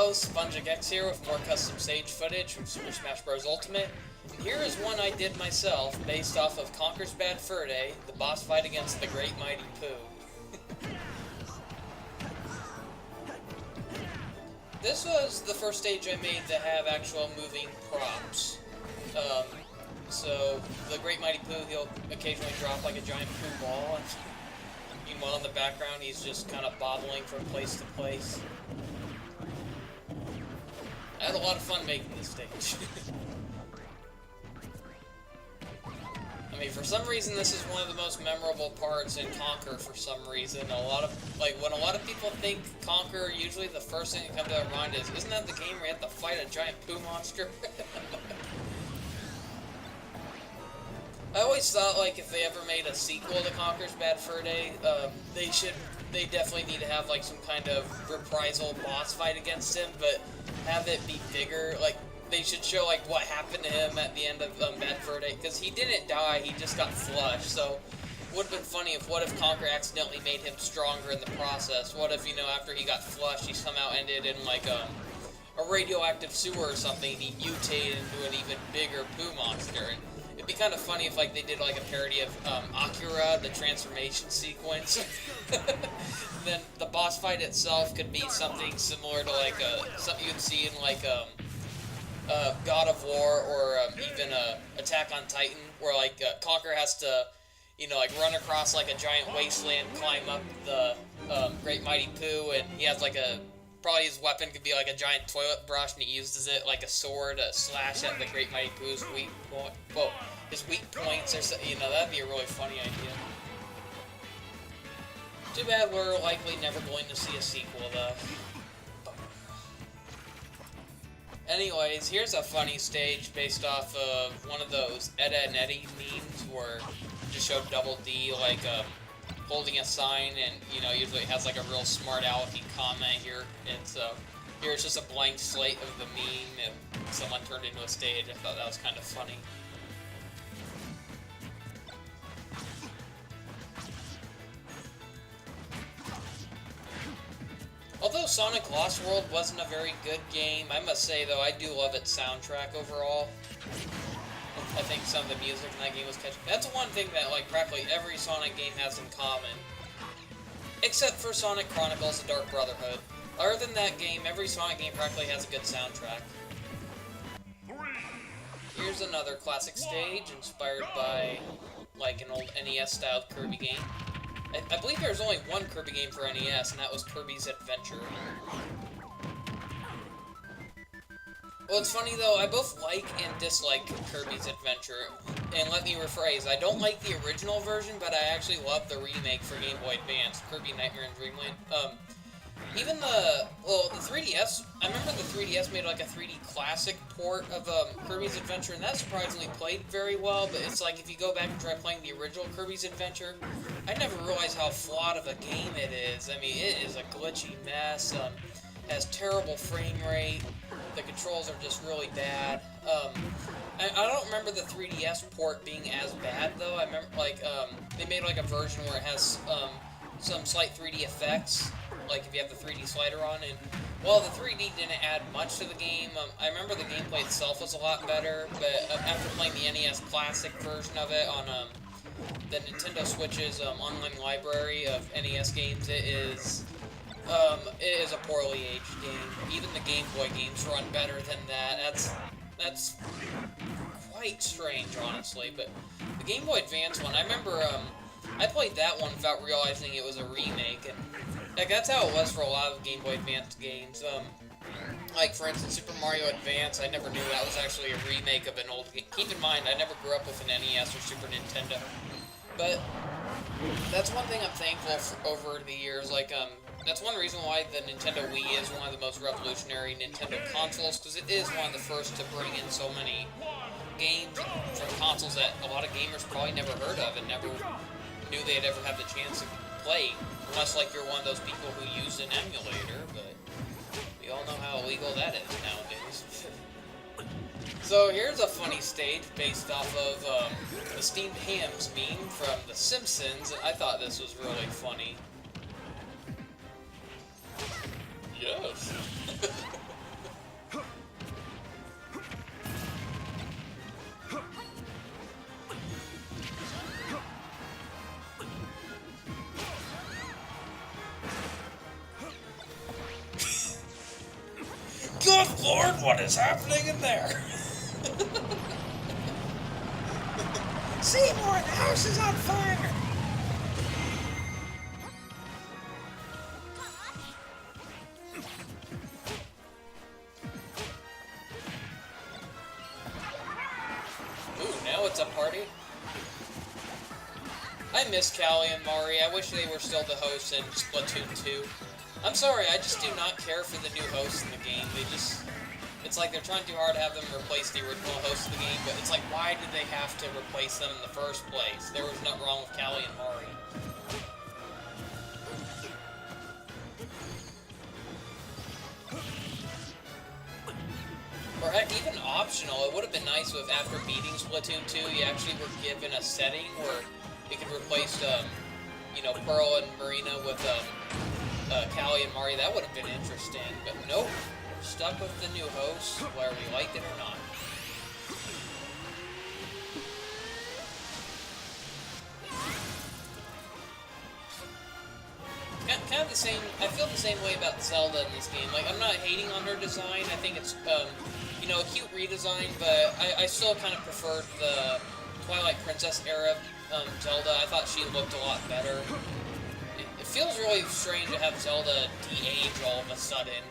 host, SpongeX here with more custom stage footage from Super Smash Bros. Ultimate. And here is one I did myself, based off of Conker's Bad Fur Day, the boss fight against the Great Mighty Pooh. This was the first stage I made to have actual moving props. So the Great Mighty Pooh, he'll occasionally drop like a giant poo ball, and meanwhile in the background he's just kind of bobbling from place to place. I had a lot of fun making this stage. I mean, for some reason this is one of the most memorable parts in Conker for some reason. When a lot of people think Conker, usually the first thing that comes to their mind is, isn't that the game where you have to fight a giant poo monster? I always thought, like, if they ever made a sequel to Conker's Bad Fur Day, they definitely need to have, like, some kind of reprisal boss fight against him, but have it be bigger. Like, they should show, like, what happened to him at the end of Bad Fur Day, because he didn't die, he just got flushed, so it would have been funny if, what if Conker accidentally made him stronger in the process? What if, you know, after he got flushed, he somehow ended in, like, a radioactive sewer or something, and he mutated into an even bigger poo monster? It'd be kind of funny if, like, they did, like, a parody of Akira, the transformation sequence. Then the boss fight itself could be something similar to, like, something you'd see in, like, God of War, or even Attack on Titan, where, like, Conker has to, you know, like, run across, like, a giant wasteland, climb up the Great Mighty Pooh, and he has, like, probably his weapon could be like a giant toilet brush, and he uses it like a sword to slash at the Great Mighty Pooh's weak points, or so, you know, that'd be a really funny idea. Too bad we're likely never going to see a sequel, though. Anyways, here's a funny stage based off of one of those Edda and Eddie memes where it just showed Double D, like, holding a sign, and, you know, usually it has, like, a real smart alecky comment here, and so here it's just a blank slate of the meme, and someone turned into a stage. I thought that was kind of funny. Although Sonic Lost World wasn't a very good game, I must say, though, I do love its soundtrack overall. I think some of the music in that game was catchy. That's one thing that, like, practically every Sonic game has in common. Except for Sonic Chronicles: The Dark Brotherhood. Other than that game, every Sonic game practically has a good soundtrack. Here's another classic stage inspired by, like, an old NES-styled Kirby game. I believe there's only one Kirby game for NES, and that was Kirby's Adventure. Well, it's funny, though, I both like and dislike Kirby's Adventure. And let me rephrase, I don't like the original version, but I actually love the remake for Game Boy Advance, Kirby Nightmare in Dreamland. Even the 3DS, I remember the 3DS made, like, a 3D classic port of Kirby's Adventure, and that surprisingly played very well, but it's like, if you go back and try playing the original Kirby's Adventure, I never realized how flawed of a game it is. I mean, it is a glitchy mess, has terrible frame rate, the controls are just really bad. I don't remember the 3DS port being as bad, though. I remember, like, they made, like, a version where it has, some slight 3D effects, like if you have the 3D slider on, and while the 3D didn't add much to the game, I remember the gameplay itself was a lot better, but after playing the NES Classic version of it on, the Nintendo Switch's, online library of NES games, it is a poorly aged game. Even the Game Boy games run better than that. That's quite strange, honestly. But the Game Boy Advance one, I remember, I played that one without realizing it was a remake, and like, that's how it was for a lot of Game Boy Advance games. Like, for instance, Super Mario Advance, I never knew that was actually a remake of an old game. Keep in mind, I never grew up with an NES or Super Nintendo. But that's one thing I'm thankful for over the years. Like, that's one reason why the Nintendo Wii is one of the most revolutionary Nintendo consoles, because it is one of the first to bring in so many games from consoles that a lot of gamers probably never heard of and never knew they'd ever have the chance to play. Unless, like, you're one of those people who use an emulator, but we all know how illegal that is nowadays. So here's a funny stage based off of the Steamed Hams meme from The Simpsons, and I thought this was really funny. Yes. Good Lord, what is happening in there? Seymour, the house is on fire! Ooh, now it's a party? I miss Callie and Mari. I wish they were still the hosts in Splatoon 2. I'm sorry, I just do not care for the new hosts in the game. It's like they're trying too hard to have them replace the original hosts of the game, but it's like, why did they have to replace them in the first place? There was nothing wrong with Callie and Mari. Or heck, even optional, it would have been nice if after beating Splatoon 2, you actually were given a setting where you could replace, you know, Pearl and Marina with Callie and Mari. That would have been interesting, but nope. We're stuck with the new hosts, whether we like it or not. Kind of the same. I feel the same way about Zelda in this game. Like, I'm not hating on her design. I think it's, you know, a cute redesign, but I still kind of preferred the Twilight Princess era Zelda. I thought she looked a lot better. It feels really strange to have Zelda de-age all of a sudden.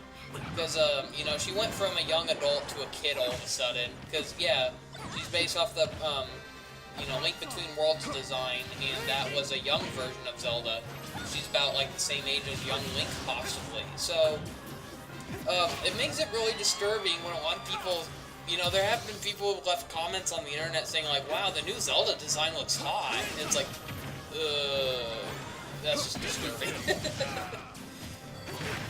Because, you know, she went from a young adult to a kid all of a sudden. Because, yeah, she's based off the, you know, Link Between Worlds design, and that was a young version of Zelda. She's about, like, the same age as young Link, possibly. So, it makes it really disturbing when a lot of people, you know, there have been people who left comments on the internet saying, like, wow, the new Zelda design looks hot. And it's like, that's just disturbing.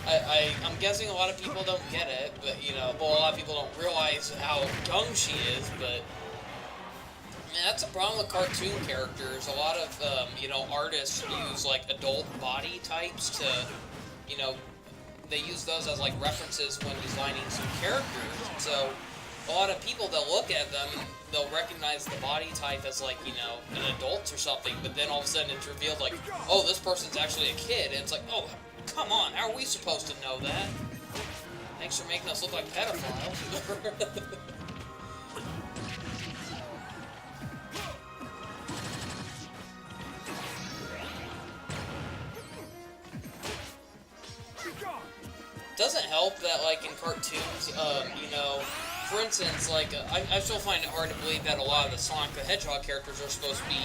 I'm guessing a lot of people don't get it, but, you know, well, a lot of people don't realize how young she is, but, man, that's a problem with cartoon characters. A lot of, you know, artists use, like, adult body types to, you know, they use those as, like, references when designing some characters. So, a lot of people, they'll look at them, and they'll recognize the body type as, like, you know, an adult or something, but then all of a sudden it's revealed, like, oh, this person's actually a kid, and it's like, oh, come on, how are we supposed to know that? Thanks for making us look like pedophiles. Doesn't help that, like, in cartoons, you know, for instance, like, I still find it hard to believe that a lot of the Sonic the Hedgehog characters are supposed to be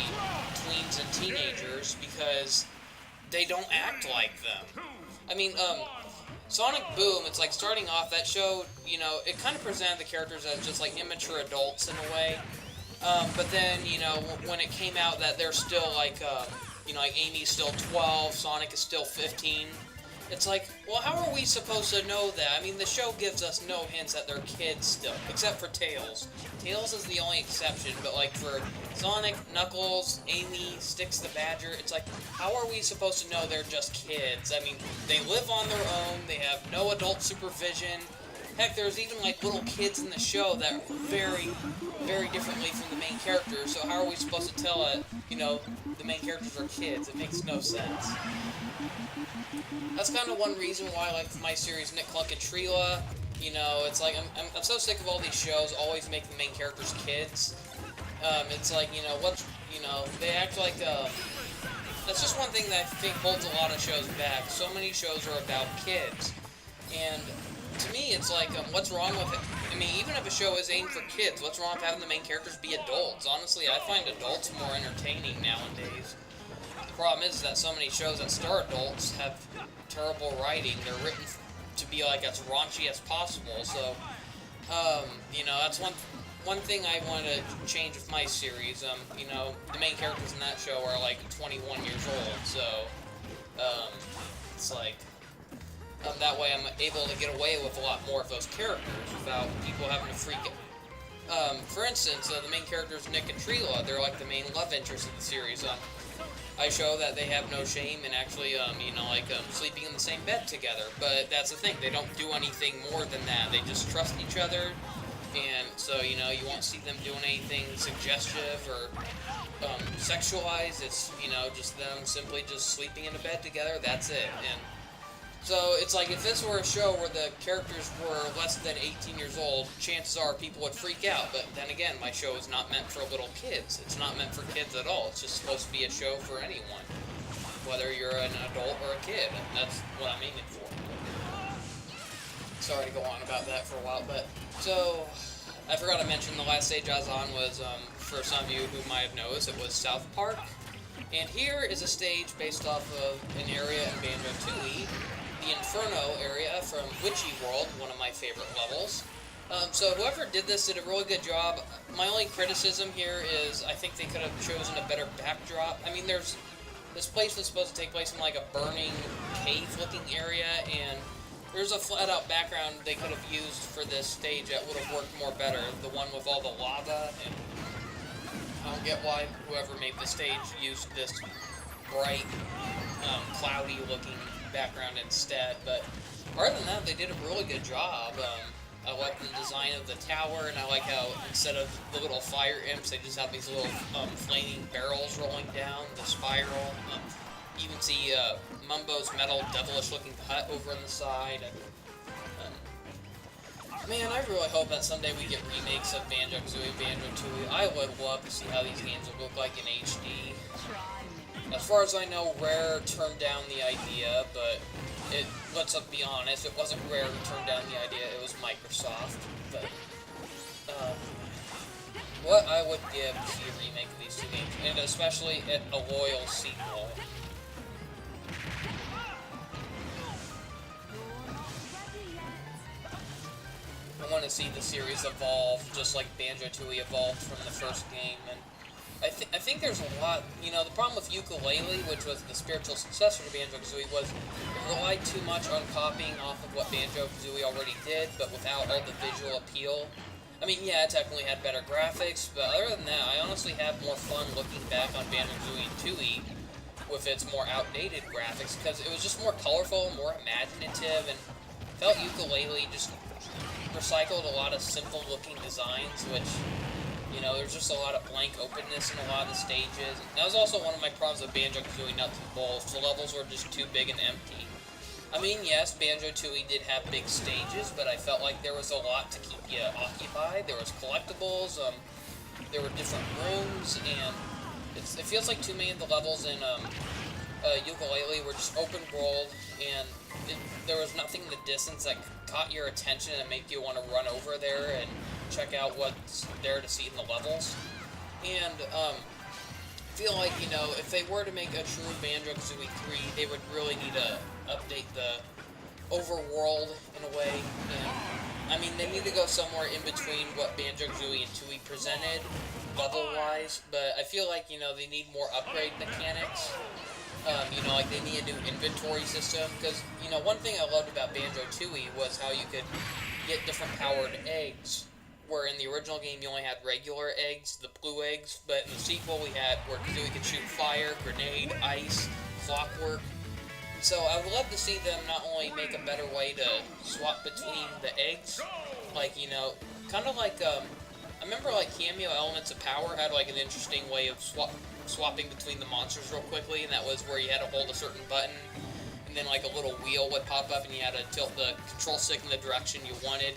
tweens and teenagers, because they don't act like them. I mean, Sonic Boom, it's like, starting off, that show, you know, it kind of presented the characters as just, like, immature adults in a way, but then, you know, when it came out that they're still, like, you know, like, Amy's still 12, Sonic is still 15, it's like, well, how are we supposed to know that? I mean, the show gives us no hints that they're kids still, except for Tails. Tails is the only exception, but, like, for Sonic, Knuckles, Amy, Styx the Badger, it's like, how are we supposed to know they're just kids? I mean, they live on their own, they have no adult supervision. Heck, there's even, like, little kids in the show that are very, very differently from the main characters, so how are we supposed to tell that, you know, the main characters are kids? It makes no sense. That's kind of one reason why I like my series Nick, Clunk, and Trila. You know, it's like, I'm so sick of all these shows always make the main characters kids. It's like, you know, they act like, that's just one thing that I think holds a lot of shows back. So many shows are about kids. And to me, it's like, what's wrong with it? I mean, even if a show is aimed for kids, what's wrong with having the main characters be adults? Honestly, I find adults more entertaining nowadays. The problem is that so many shows that star adults have terrible writing. They're written to be, like, as raunchy as possible, so, you know, that's one thing I want to change with my series. You know, the main characters in that show are, like, 21 years old, so, it's like, that way I'm able to get away with a lot more of those characters without people having to freak it. For instance, the main characters, Nick and Trila, they're, like, the main love interests of the series. I show that they have no shame in actually, you know, like, sleeping in the same bed together. But that's the thing, they don't do anything more than that. They just trust each other, and so, you know, you won't see them doing anything suggestive or sexualized. It's, you know, just them simply just sleeping in a bed together, that's it. And So it's like if this were a show where the characters were less than 18 years old, chances are people would freak out. But then again, my show is not meant for little kids. It's not meant for kids at all. It's just supposed to be a show for anyone, whether you're an adult or a kid. That's what I'm aiming for. Sorry to go on about that for a while, but so I forgot to mention the last stage I was on was, for some of you who might have noticed, it was South Park. And here is a stage based off of an area in Banjo-Tooie, the Inferno area from Witchy World, one of my favorite levels. So whoever did this did a really good job. My only criticism here is I think they could have chosen a better backdrop. I mean, this place was supposed to take place in like a burning cave-looking area, and there's a flat-out background they could have used for this stage that would have worked more better. The one with all the lava, and I don't get why whoever made the stage used this bright, cloudy-looking background instead. But other than that, they did a really good job. I like the design of the tower, and I like how instead of the little fire imps, they just have these little flaming barrels rolling down the spiral. You can see Mumbo's metal, devilish-looking hut over on the side. Man, I really hope that someday we get remakes of Banjo-Kazooie and Banjo-Tooie. I would love to see how these games would look like in HD. As far as I know, Rare turned down the idea, but let's be honest, it wasn't Rare who turned down the idea, it was Microsoft. But what I would give to see a remake of these two games, and especially a loyal sequel. I want to see the series evolve, just like Banjo-Tooie evolved from the first game, and I think there's a lot, you know, the problem with Yooka-Laylee, which was the spiritual successor to Banjo-Kazooie, was it relied too much on copying off of what Banjo-Kazooie already did, but without all the visual appeal. I mean, yeah, it definitely had better graphics, but other than that, I honestly have more fun looking back on Banjo-Kazooie and Tooie with its more outdated graphics, because it was just more colorful, more imaginative, and felt Yooka-Laylee just recycled a lot of simple-looking designs, which, you know, there's just a lot of blank openness in a lot of the stages. And that was also one of my problems with Banjo-Kazooie Nuts and Bolts. The levels were just too big and empty. I mean, yes, Banjo-Tooie did have big stages, but I felt like there was a lot to keep you occupied. There was collectibles, there were different rooms, and it feels like too many of the levels in Yooka-Laylee were just open world, and there was nothing in the distance that caught your attention and make you want to run over there and check out what's there to see in the levels. And I feel like, you know, if they were to make a true Banjo-Kazooie 3, they would really need to update the overworld in a way. And I mean, they need to go somewhere in between what Banjo-Kazooie and Tooie presented level-wise, but I feel like, you know, they need more upgrade mechanics. You know, like they need a new inventory system, because, you know, one thing I loved about Banjo-Tooie was how you could get different powered eggs, where in the original game you only had regular eggs, the blue eggs, but in the sequel we had where Kazooie could shoot fire, grenade, ice, clockwork. So I would love to see them not only make a better way to swap between the eggs, like, you know, kind of like, I remember like Cameo Elements of Power had like an interesting way of swapping between the monsters real quickly, and that was where you had to hold a certain button, and then like a little wheel would pop up, and you had to tilt the control stick in the direction you wanted.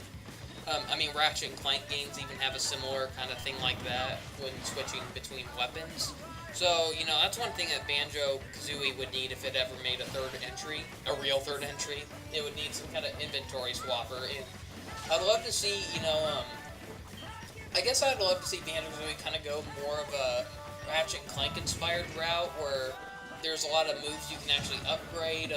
I mean, Ratchet and Clank games even have a similar kind of thing like that when switching between weapons. So, you know, that's one thing that Banjo-Kazooie would need if it ever made a third entry, a real third entry. It would need some kind of inventory swapper, and I'd love to see, you know, I guess I'd love to see Banjo-Kazooie kind of go more of a Ratchet and Clank inspired route where there's a lot of moves you can actually upgrade.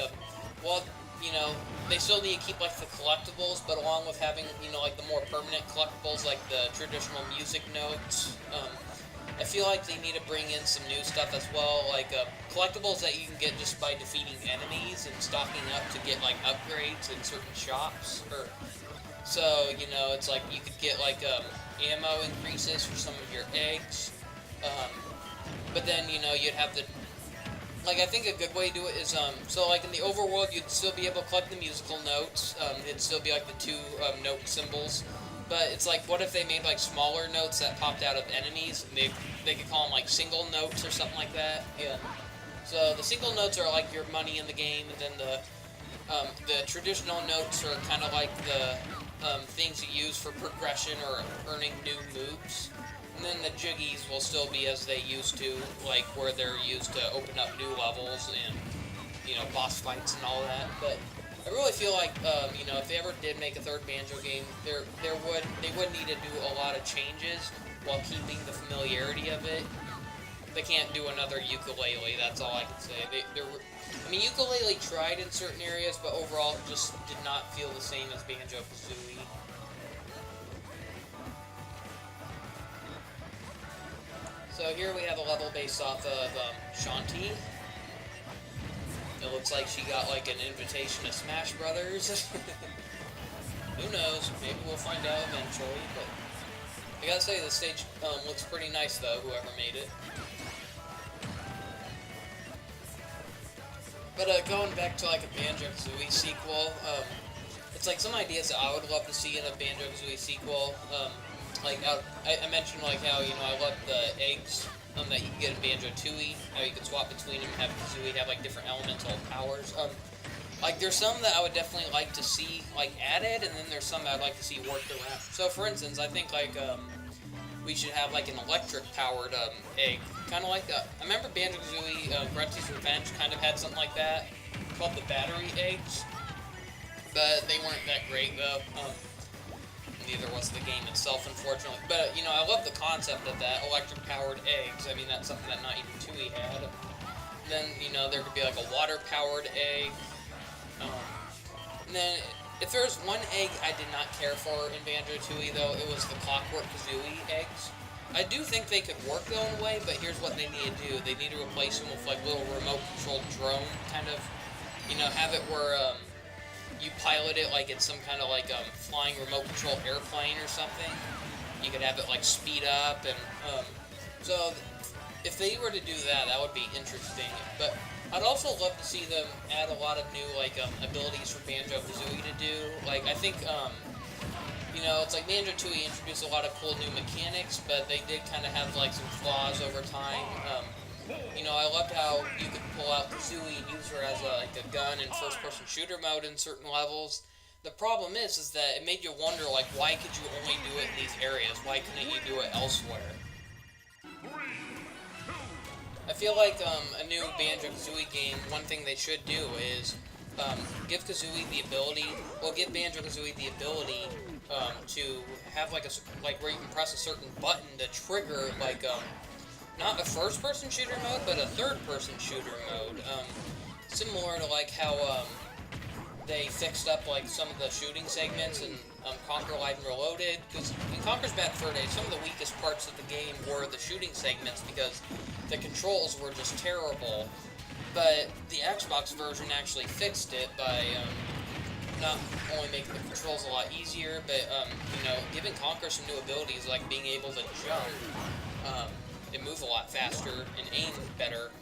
Well, you know, they still need to keep like the collectibles, but along with having, you know, like the more permanent collectibles like the traditional music notes, I feel like they need to bring in some new stuff as well, like collectibles that you can get just by defeating enemies and stocking up to get like upgrades in certain shops. So, you know, it's like you could get like ammo increases for some of your eggs. But then, you know, you'd have the, like, I think a good way to do it is, so, like, in the overworld, you'd still be able to collect the musical notes, it'd still be, like, the two, note symbols, but it's like, what if they made, like, smaller notes that popped out of enemies, and they could call them, like, single notes or something like that, yeah. So, the single notes are, like, your money in the game, and then the The traditional notes are kind of like the things you use for progression or earning new moves. And then the jiggies will still be as they used to, like where they're used to open up new levels and, you know, boss fights and all that. But I really feel like, you know, if they ever did make a third Banjo game, they would need to do a lot of changes while keeping the familiarity of it. They can't do another Yooka-Laylee, that's all I can say. I mean, Yooka-Laylee tried in certain areas, but overall just did not feel the same as Banjo-Kazooie. So here we have a level based off of Shanti. It looks like she got like an invitation to Smash Brothers. Who knows? Maybe we'll find out eventually. But I gotta say, the stage looks pretty nice though, whoever made it. But going back to like a Banjo-Kazooie sequel, it's like some ideas that I would love to see in a Banjo-Kazooie sequel. Like I mentioned like how, you know, I love the eggs that you can get in Banjo-Tooie, how you can swap between them, have Kazooie have like different elemental powers. Like there's some that I would definitely like to see like added, and then there's some that I'd like to see worked around. So for instance, I think like we should have like an electric powered egg, kind of like I remember Banjo-Kazooie Grunty's Revenge kind of had something like that called the battery eggs, but they weren't that great though. Neither was the game itself, unfortunately. But, you know, I love the concept of that, electric-powered eggs. I mean, that's something that not even Tooie had. Then, you know, there could be, like, a water-powered egg. And then, if there was one egg I did not care for in Banjo-Tooie, though, it was the Clockwork Kazooie eggs. I do think they could work, though, in a way, but here's what they need to do. They need to replace them with, like, little remote-controlled drone, kind of, you know, have it where, you pilot it like it's some kind of like flying remote control airplane or something. You could have it like speed up, and so if they were to do that, that would be interesting. But I'd also love to see them add a lot of new like abilities for Banjo-Kazooie to do. Like I think you know, it's like Banjo-Tooie introduced a lot of cool new mechanics, but they did kind of have like some flaws over time. You know, I loved how you could pull out Kazooie and use her as like a gun in first-person shooter mode in certain levels. The problem is that it made you wonder, like, why could you only do it in these areas? Why couldn't you do it elsewhere? I feel like a new Banjo-Kazooie game, one thing they should do is give Kazooie the ability, well, give Banjo-Kazooie the ability to have like where you can press a certain button to trigger like not a first-person shooter mode, but a third-person shooter mode. Similar to like how they fixed up like some of the shooting segments in Conquer Live and Reloaded. Because in Conquer's Bad Fur Day, some of the weakest parts of the game were the shooting segments because the controls were just terrible. But the Xbox version actually fixed it by not only making the controls a lot easier, but you know, giving Conquer some new abilities like being able to jump. It moves a lot faster and aim better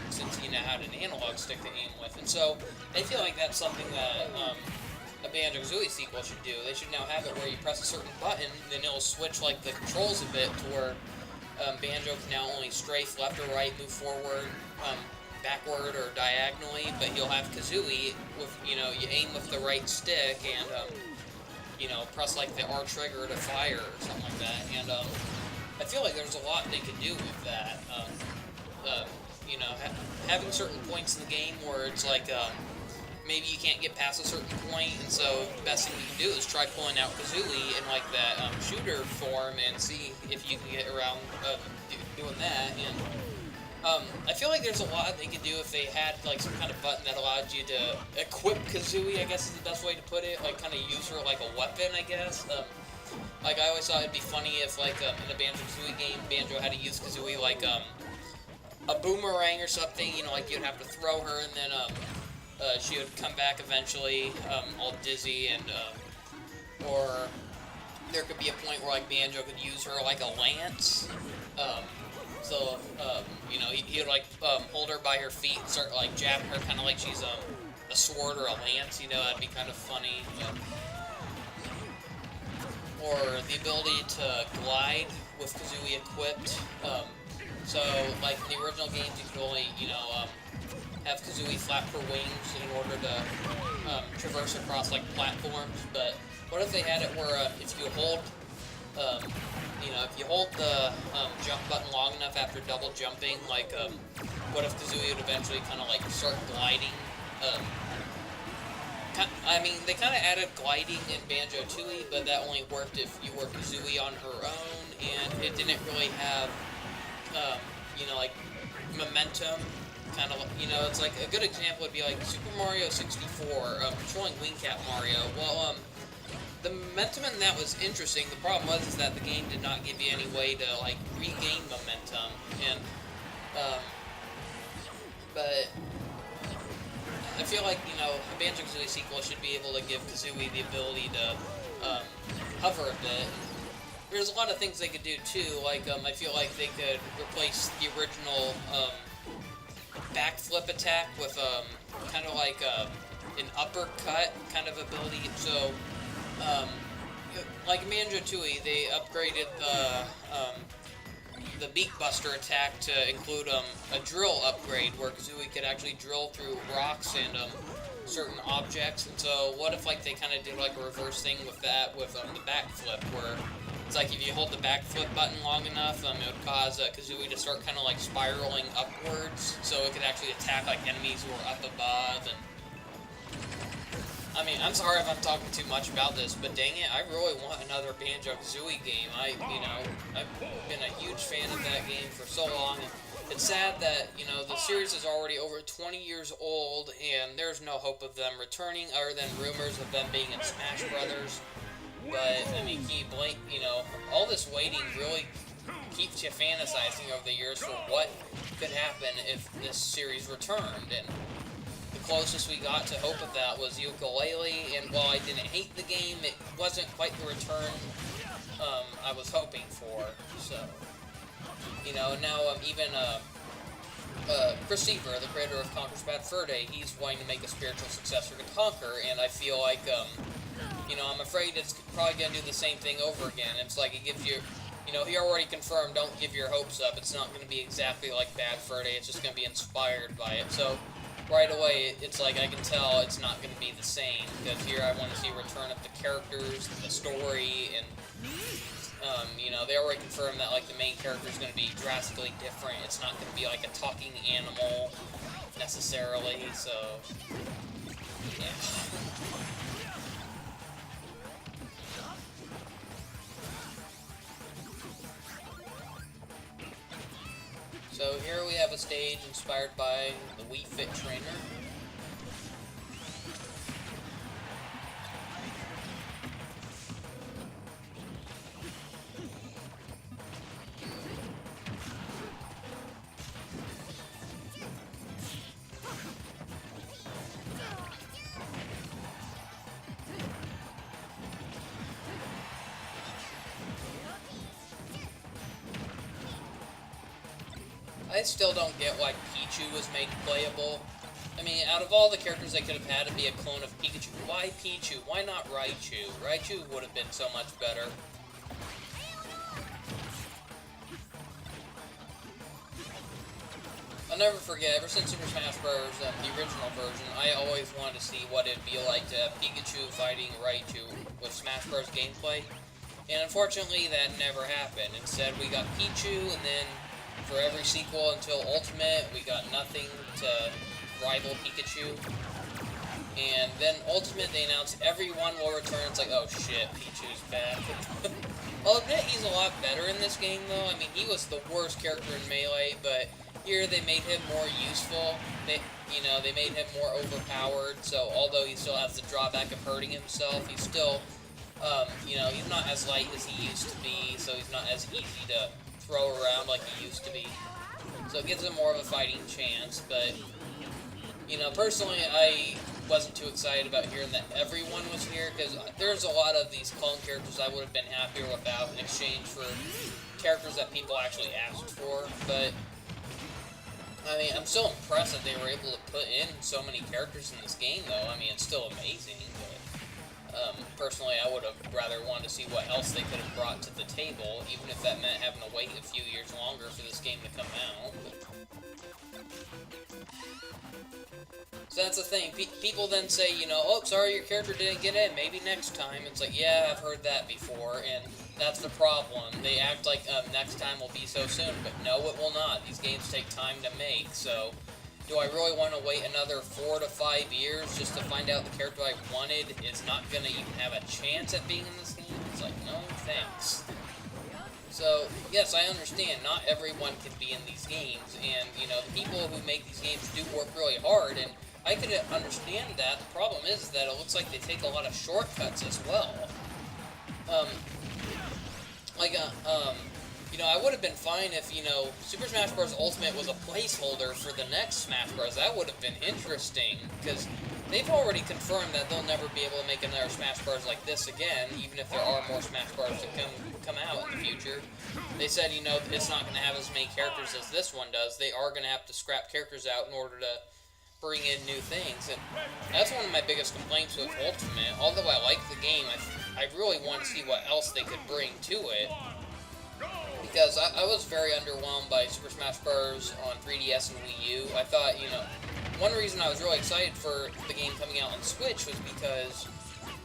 since you now had an analog stick to aim with. And so I feel like that's something that a Banjo-Kazooie sequel should do. They should now have it where you press a certain button, then it'll switch like the controls a bit to where Banjo can now only strafe left or right, move forward, backward or diagonally, but you'll have Kazooie with, you know, you aim with the right stick and, you know, press like the R trigger to fire or something like that. And, I feel like there's a lot they could do with that. You know, having certain points in the game where it's like, maybe you can't get past a certain point, and so the best thing you can do is try pulling out Kazooie in like that shooter form and see if you can get around doing that. And I feel like there's a lot they could do if they had like some kind of button that allowed you to equip Kazooie, I guess is the best way to put it. Like kind of use her like a weapon, I guess. Like, I always thought it'd be funny if, like, in a Banjo-Kazooie game, Banjo had to use Kazooie, like, a boomerang or something, you know, like, you'd have to throw her, and then, she would come back eventually, all dizzy, and, or there could be a point where, like, Banjo could use her like a lance, so, you know, he would, like, hold her by her feet and start, like, jabbing her, kind of like she's, a sword or a lance, you know, that'd be kind of funny, or the ability to glide with Kazooie equipped. So, like in the original games, you could only, you know, have Kazooie flap her wings in order to traverse across like platforms. But what if they had it where if you hold, if you hold the jump button long enough after double jumping, like what if Kazooie would eventually kind of like start gliding? I mean, they kind of added gliding in Banjo-Tooie, but that only worked if you were Kazooie on her own, and it didn't really have, like momentum. Kind of, it's like a good example would be like Super Mario 64, controlling Wing Cap Mario. Well, the momentum in that was interesting. The problem was is that the game did not give you any way to like regain momentum, and but I feel like a Banjo-Kazooie sequel should be able to give Kazooie the ability to hover a bit. There's a lot of things they could do too. Like I feel like they could replace the original backflip attack with kind of like an uppercut kind of ability. So like in Banjo-Tooie, they upgraded the Beak Buster attack to include a drill upgrade where Kazooie could actually drill through rocks and certain objects. And so what if like they kind of did like a reverse thing with that with the backflip, where it's like if you hold the backflip button long enough, it would cause Kazooie to start kind of like spiraling upwards, so it could actually attack like enemies who are up above. And I mean, I'm sorry if I'm talking too much about this, but dang it, I really want another Banjo-Kazooie game. I've been a huge fan of that game for so long, and it's sad that, the series is already over 20 years old, and there's no hope of them returning other than rumors of them being in Smash Brothers. But, I mean, all this waiting really keeps you fantasizing over the years for what could happen if this series returned, and the closest we got to hope of that was Yooka-Laylee, and while I didn't hate the game, it wasn't quite the return I was hoping for. So, now even Chris Seaver, the creator of Conker's Bad Fur Day, he's wanting to make a spiritual successor to Conker, and I feel like, I'm afraid it's probably going to do the same thing over again. It's like it gives you, he already confirmed, don't give your hopes up. It's not going to be exactly like Bad Fur Day, it's just going to be inspired by it. So, right away, it's like I can tell it's not going to be the same, because here I want to see a return of the characters, the story, and, they already confirmed that, like, the main character is going to be drastically different. It's not going to be, like, a talking animal, necessarily, so, yeah. So here we have a stage inspired by the Wii Fit Trainer. I still don't get why Pichu was made playable. I mean, out of all the characters they could have had to be a clone of Pikachu, why Pichu? Why not Raichu? Raichu would have been so much better. I'll never forget, ever since Super Smash Bros., the original version, I always wanted to see what it'd be like to have Pikachu fighting Raichu with Smash Bros. Gameplay. And unfortunately, that never happened. Instead, we got Pichu, and then for every sequel until Ultimate, we got nothing to rival Pikachu. And then Ultimate, they announced everyone will return. It's like, oh shit, Pichu's back. I'll admit he's a lot better in this game, though. I mean, he was the worst character in Melee, but here they made him more useful. They made him more overpowered. So although he still has the drawback of hurting himself, he's still, he's not as light as he used to be. So he's not as easy to throw around like he used to be. So it gives him more of a fighting chance, but, personally, I wasn't too excited about hearing that everyone was here, because there's a lot of these clone characters I would have been happier without in exchange for characters that people actually asked for, but, I mean, I'm still impressed that they were able to put in so many characters in this game, though. I mean, it's still amazing, but personally, I would have rather wanted to see what else they could have brought to the table, even if that meant having to wait a few years longer for this game to come out. But So that's the thing. People then say, you know, oh, sorry, your character didn't get in. Maybe next time. It's like, yeah, I've heard that before, and that's the problem. They act like next time will be so soon, but no, it will not. These games take time to make, so do I really want to wait another 4 to 5 years just to find out the character I wanted is not going to even have a chance at being in this game? It's like, no, thanks. So, yes, I understand, not everyone can be in these games, and, you know, the people who make these games do work really hard, and I could understand that. The problem is that it looks like they take a lot of shortcuts as well. You know, I would have been fine if, you know, Super Smash Bros. Ultimate was a placeholder for the next Smash Bros. That would have been interesting, because they've already confirmed that they'll never be able to make another Smash Bros. Like this again, even if there are more Smash Bros. To come out in the future. They said, you know, it's not going to have as many characters as this one does. They are going to have to scrap characters out in order to bring in new things, and that's one of my biggest complaints with Ultimate. Although I like the game, I really want to see what else they could bring to it, because I was very underwhelmed by Super Smash Bros. On 3DS and Wii U. I thought, you know, one reason I was really excited for the game coming out on Switch was because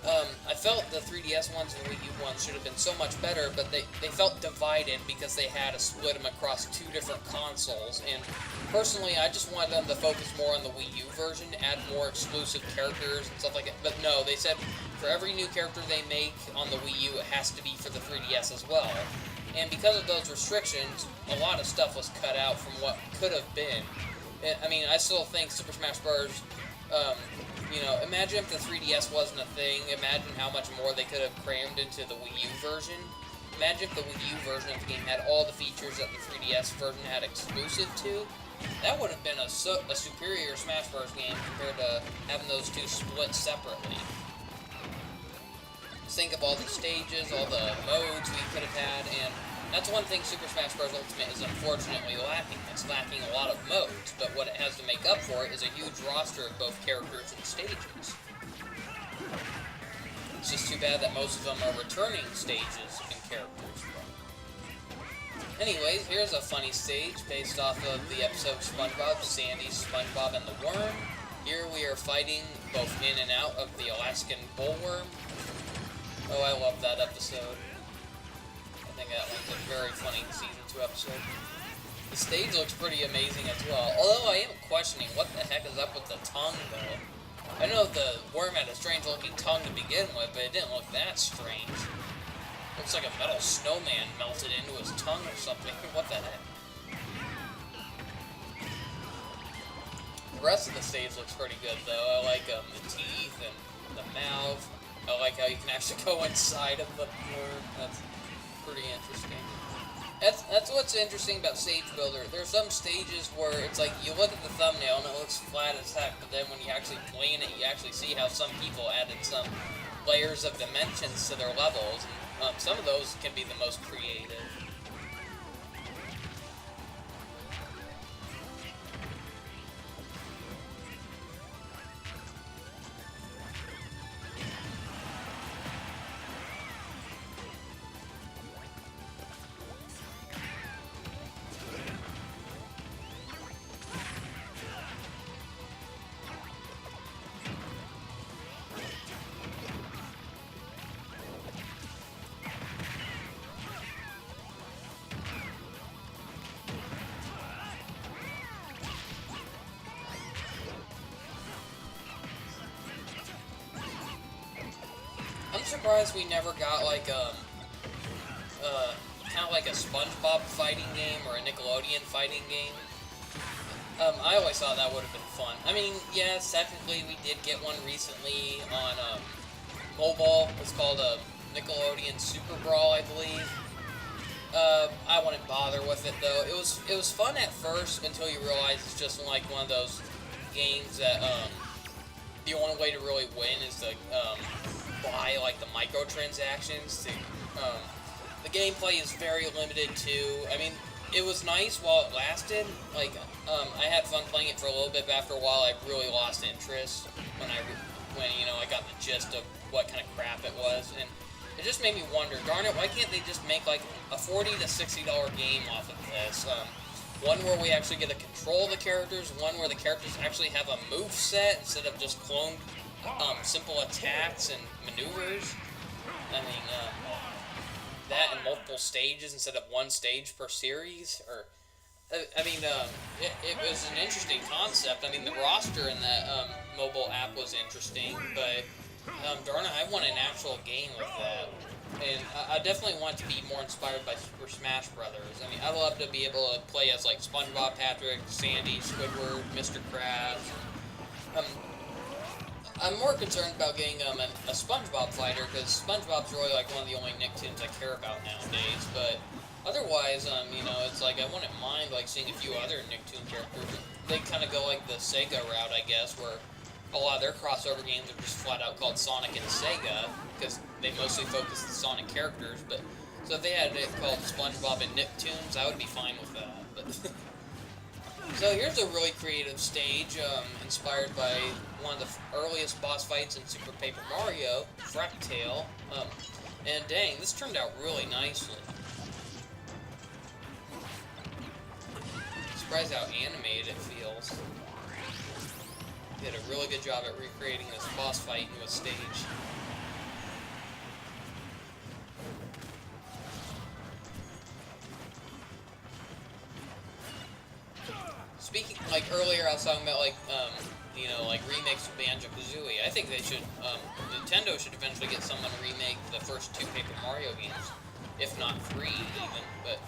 I felt the 3DS ones and Wii U ones should have been so much better, but they felt divided because they had to split them across 2 different consoles, and personally, I just wanted them to focus more on the Wii U version, add more exclusive characters and stuff like that, but no, they said for every new character they make on the Wii U, it has to be for the 3DS as well, and because of those restrictions, a lot of stuff was cut out from what could have been. I mean, I still think Super Smash Bros., you know, imagine if the 3DS wasn't a thing. Imagine how much more they could have crammed into the Wii U version. Imagine if the Wii U version of the game had all the features that the 3DS version had exclusive to. That would have been a superior Smash Bros. Game compared to having those two split separately. Just think of all the stages, all the modes we could have had, and that's one thing Super Smash Bros. Ultimate is unfortunately lacking. It's lacking a lot of modes, but what it has to make up for it is a huge roster of both characters and stages. It's just too bad that most of them are returning stages and characters. Anyways, here's a funny stage based off of the episode SpongeBob, Sandy, SpongeBob, and the Worm. Here we are fighting both in and out of the Alaskan bullworm. Oh, I love that episode. I think that one's a very funny Season 2 episode. The stage looks pretty amazing as well, although I am questioning what the heck is up with the tongue, though. I know the worm had a strange-looking tongue to begin with, but it didn't look that strange. Looks like a metal snowman melted into his tongue or something. What the heck? The rest of the stage looks pretty good, though. I like the teeth and the mouth. I like how you can actually go inside of the worm. That's pretty interesting. That's what's interesting about Stage Builder. There's some stages where it's like, you look at the thumbnail and it looks flat as heck, but then when you actually play in it, you actually see how some people added some layers of dimensions to their levels, and some of those can be the most creative. I'm surprised we never got like kind of like a SpongeBob fighting game or a Nickelodeon fighting game. I always thought that would have been fun. I mean, yes, technically we did get one recently on mobile. It's called Nickelodeon Super Brawl, I believe. I wouldn't bother with it though. It was fun at first until you realize it's just like one of those games that the only way to really win is to buy like the microtransactions. The gameplay is very limited too. I mean, it was nice while it lasted. Like I had fun playing it for a little bit, but after a while I really lost interest when you know I got the gist of what kind of crap it was, and it just made me wonder, darn it, why can't they just make like a $40 to $60 game off of this? one where we actually get to control the characters, one where the characters actually have a move set instead of just cloned simple attacks and maneuvers. I mean, that in multiple stages instead of one stage per series, or it was an interesting concept. I mean, the roster in that mobile app was interesting, but darn it, I want an actual game with that. And I definitely want to be more inspired by Super Smash Brothers. I mean, I love to be able to play as like SpongeBob, Patrick, Sandy, Squidward, Mr. Krabs. I'm more concerned about getting a SpongeBob fighter, because SpongeBob's really like one of the only Nicktoons I care about nowadays. But otherwise, you know, it's like I wouldn't mind like seeing a few other Nicktoon characters. They kind of go like the Sega route, I guess, where a lot of their crossover games are just flat out called Sonic and Sega, because they mostly focus on Sonic characters. But so if they had it called SpongeBob and Nicktoons, I would be fine with that. But so here's a really creative stage, inspired by one of the earliest boss fights in Super Paper Mario, Fractale. And dang, this turned out really nicely. Surprised how animated it feels. They did a really good job at recreating this boss fight into a stage. Speaking, like earlier I was talking about like, you know, like remakes of Banjo-Kazooie. I think they should, Nintendo should eventually get someone to remake the first two Paper Mario games, if not three even, but,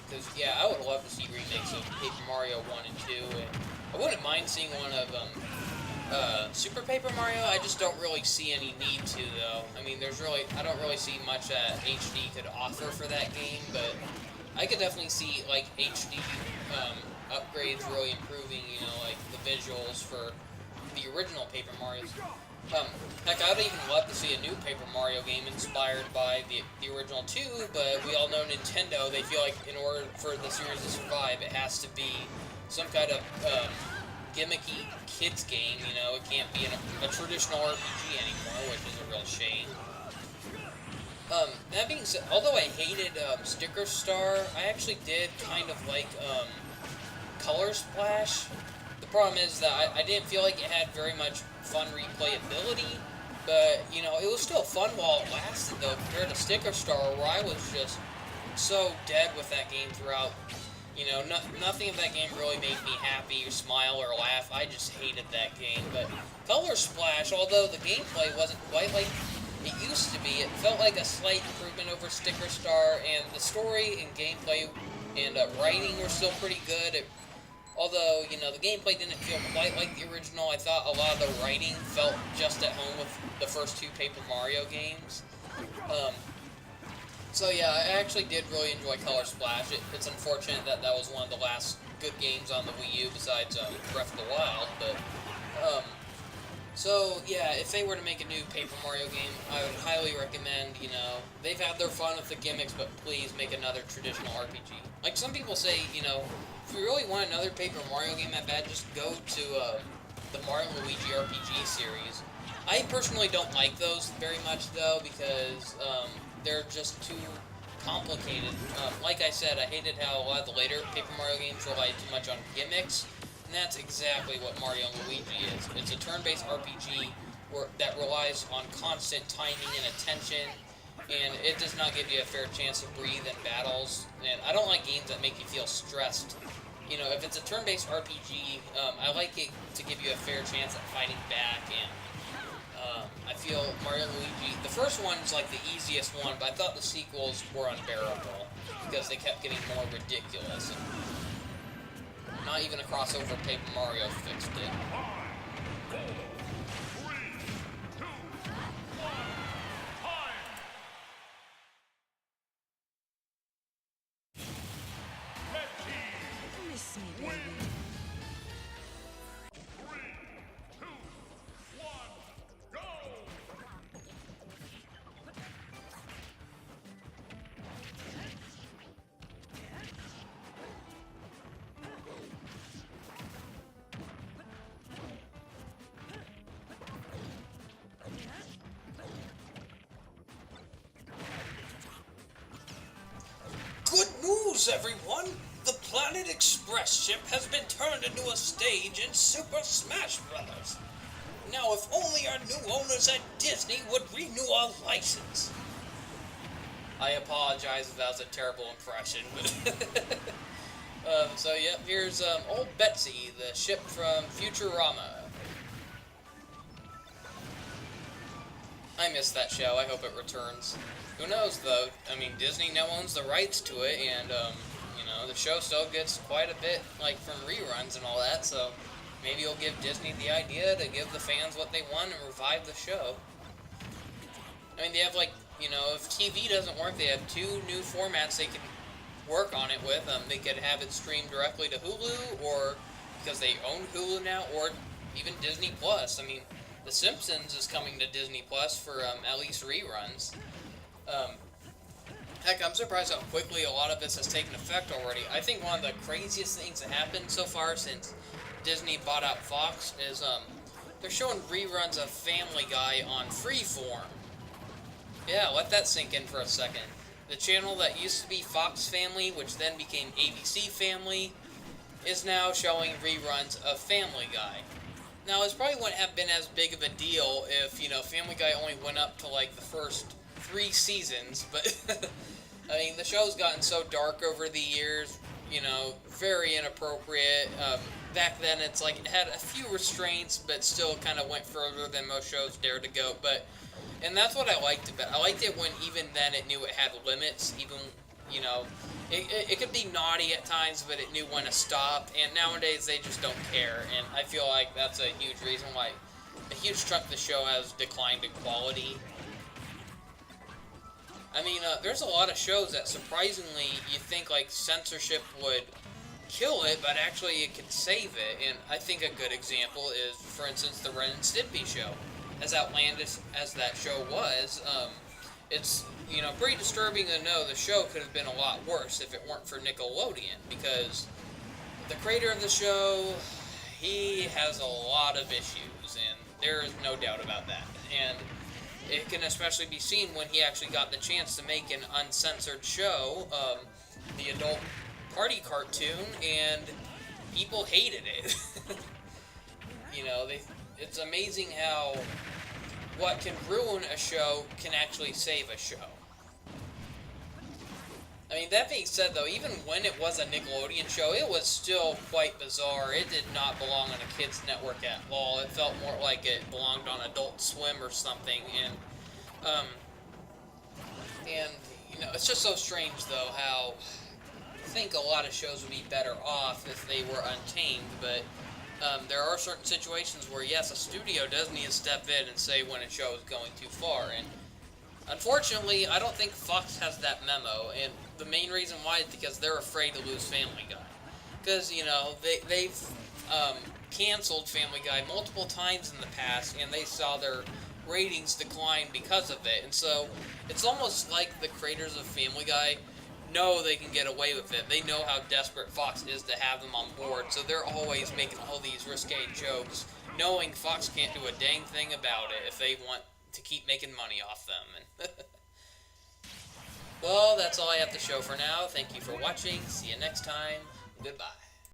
because, yeah, I would love to see remakes of Paper Mario 1 and 2, and I wouldn't mind seeing one of, Super Paper Mario. I just don't really see any need to, though. I mean, I don't really see much that HD could offer for that game, but I could definitely see, like, HD, upgrades really improving, you know, like the visuals for the original Paper Marios. Heck, I'd even love to see a new Paper Mario game inspired by the original 2, but we all know Nintendo, they feel like in order for the series to survive, it has to be some kind of gimmicky kids game, you know, it can't be a traditional RPG anymore, which is a real shame. That being said, although I hated Sticker Star, I actually did kind of like Color Splash. The problem is that I didn't feel like it had very much fun replayability, but, you know, it was still fun while it lasted, though, compared to Sticker Star, where I was just so dead with that game throughout. You know, nothing of that game really made me happy or smile or laugh. I just hated that game. But Color Splash, although the gameplay wasn't quite like it used to be, it felt like a slight improvement over Sticker Star, and the story and gameplay and writing were still pretty good. Although, you know, the gameplay didn't feel quite like the original, I thought a lot of the writing felt just at home with the first two Paper Mario games. So yeah, I actually did really enjoy Color Splash. It's unfortunate that that was one of the last good games on the Wii U besides Breath of the Wild, but so yeah, if they were to make a new Paper Mario game, I would highly recommend, you know, they've had their fun with the gimmicks, but please make another traditional RPG. Like some people say, you know, if you really want another Paper Mario game that bad, just go to the Mario & Luigi RPG series. I personally don't like those very much, though, because they're just too complicated. Like I said, I hated how a lot of the later Paper Mario games relied too much on gimmicks, and that's exactly what Mario & Luigi is. It's a turn-based RPG that relies on constant timing and attention, and it does not give you a fair chance to breathe in battles, and I don't like games that make you feel stressed. You know, if it's a turn-based RPG, I like it to give you a fair chance at fighting back, and I feel Mario & Luigi, the first one's like the easiest one, but I thought the sequels were unbearable, because they kept getting more ridiculous, and not even a crossover Paper Mario fixed it. Miss me, baby. Good news, everyone! The Planet Express ship has been turned into a stage in Super Smash Bros. Now, if only our new owners at Disney would renew our license. I apologize if that was a terrible impression, but so yeah, here's old Betsy, the ship from Futurama. I miss that show. I hope it returns. Who knows, though? I mean, Disney now owns the rights to it, and you know, the show still gets quite a bit, like, from reruns and all that. So maybe you'll give Disney the idea to give the fans what they want and revive the show. I mean, they have, like, you know, if TV doesn't work, they have 2 new formats they can work on it with. They could have it streamed directly to Hulu, or because they own Hulu now, or even Disney Plus. I mean, The Simpsons is coming to Disney Plus for at least reruns. Heck, I'm surprised how quickly a lot of this has taken effect already. I think one of the craziest things that happened so far since Disney bought out Fox is they're showing reruns of Family Guy on Freeform. Yeah, let that sink in for a second. The channel that used to be Fox Family, which then became ABC Family, is now showing reruns of Family Guy. Now, this probably wouldn't have been as big of a deal if, you know, Family Guy only went up to, like, the first 3 seasons, but, I mean, the show's gotten so dark over the years, you know, very inappropriate. Back then, it's like, it had a few restraints, but still kind of went further than most shows dared to go, but, and that's what I liked about it. I liked it when even then it knew it had limits, even, you know, it could be naughty at times, but it knew when to stop, and nowadays they just don't care, and I feel like that's a huge reason why a huge chunk of the show has declined in quality. I mean, there's a lot of shows that surprisingly you think, like, censorship would kill it, but actually it could save it, and I think a good example is, for instance, the Ren and Stimpy show. As outlandish as that show was, it's, you know, pretty disturbing to know the show could have been a lot worse if it weren't for Nickelodeon, because the creator of the show, he has a lot of issues, and there is no doubt about that. And it can especially be seen when he actually got the chance to make an uncensored show, the adult party cartoon, and people hated it. You know, it's amazing how what can ruin a show can actually save a show. I mean, that being said, though, even when it was a Nickelodeon show, it was still quite bizarre. It did not belong on a kids' network at all. It felt more like it belonged on Adult Swim or something, and you know, it's just so strange, though, how I think a lot of shows would be better off if they were untamed, but there are certain situations where, yes, a studio does need to step in and say when a show is going too far, and unfortunately, I don't think Fox has that memo, and the main reason why is because they're afraid to lose Family Guy. Because, you know, they've canceled Family Guy multiple times in the past, and they saw their ratings decline because of it, and so it's almost like the creators of Family Guy know they can get away with it. They know how desperate Fox is to have them on board, so they're always making all these risque jokes, knowing Fox can't do a dang thing about it if they want to keep making money off them. And well, that's all I have to show for now. Thank you for watching. See you next time. Goodbye.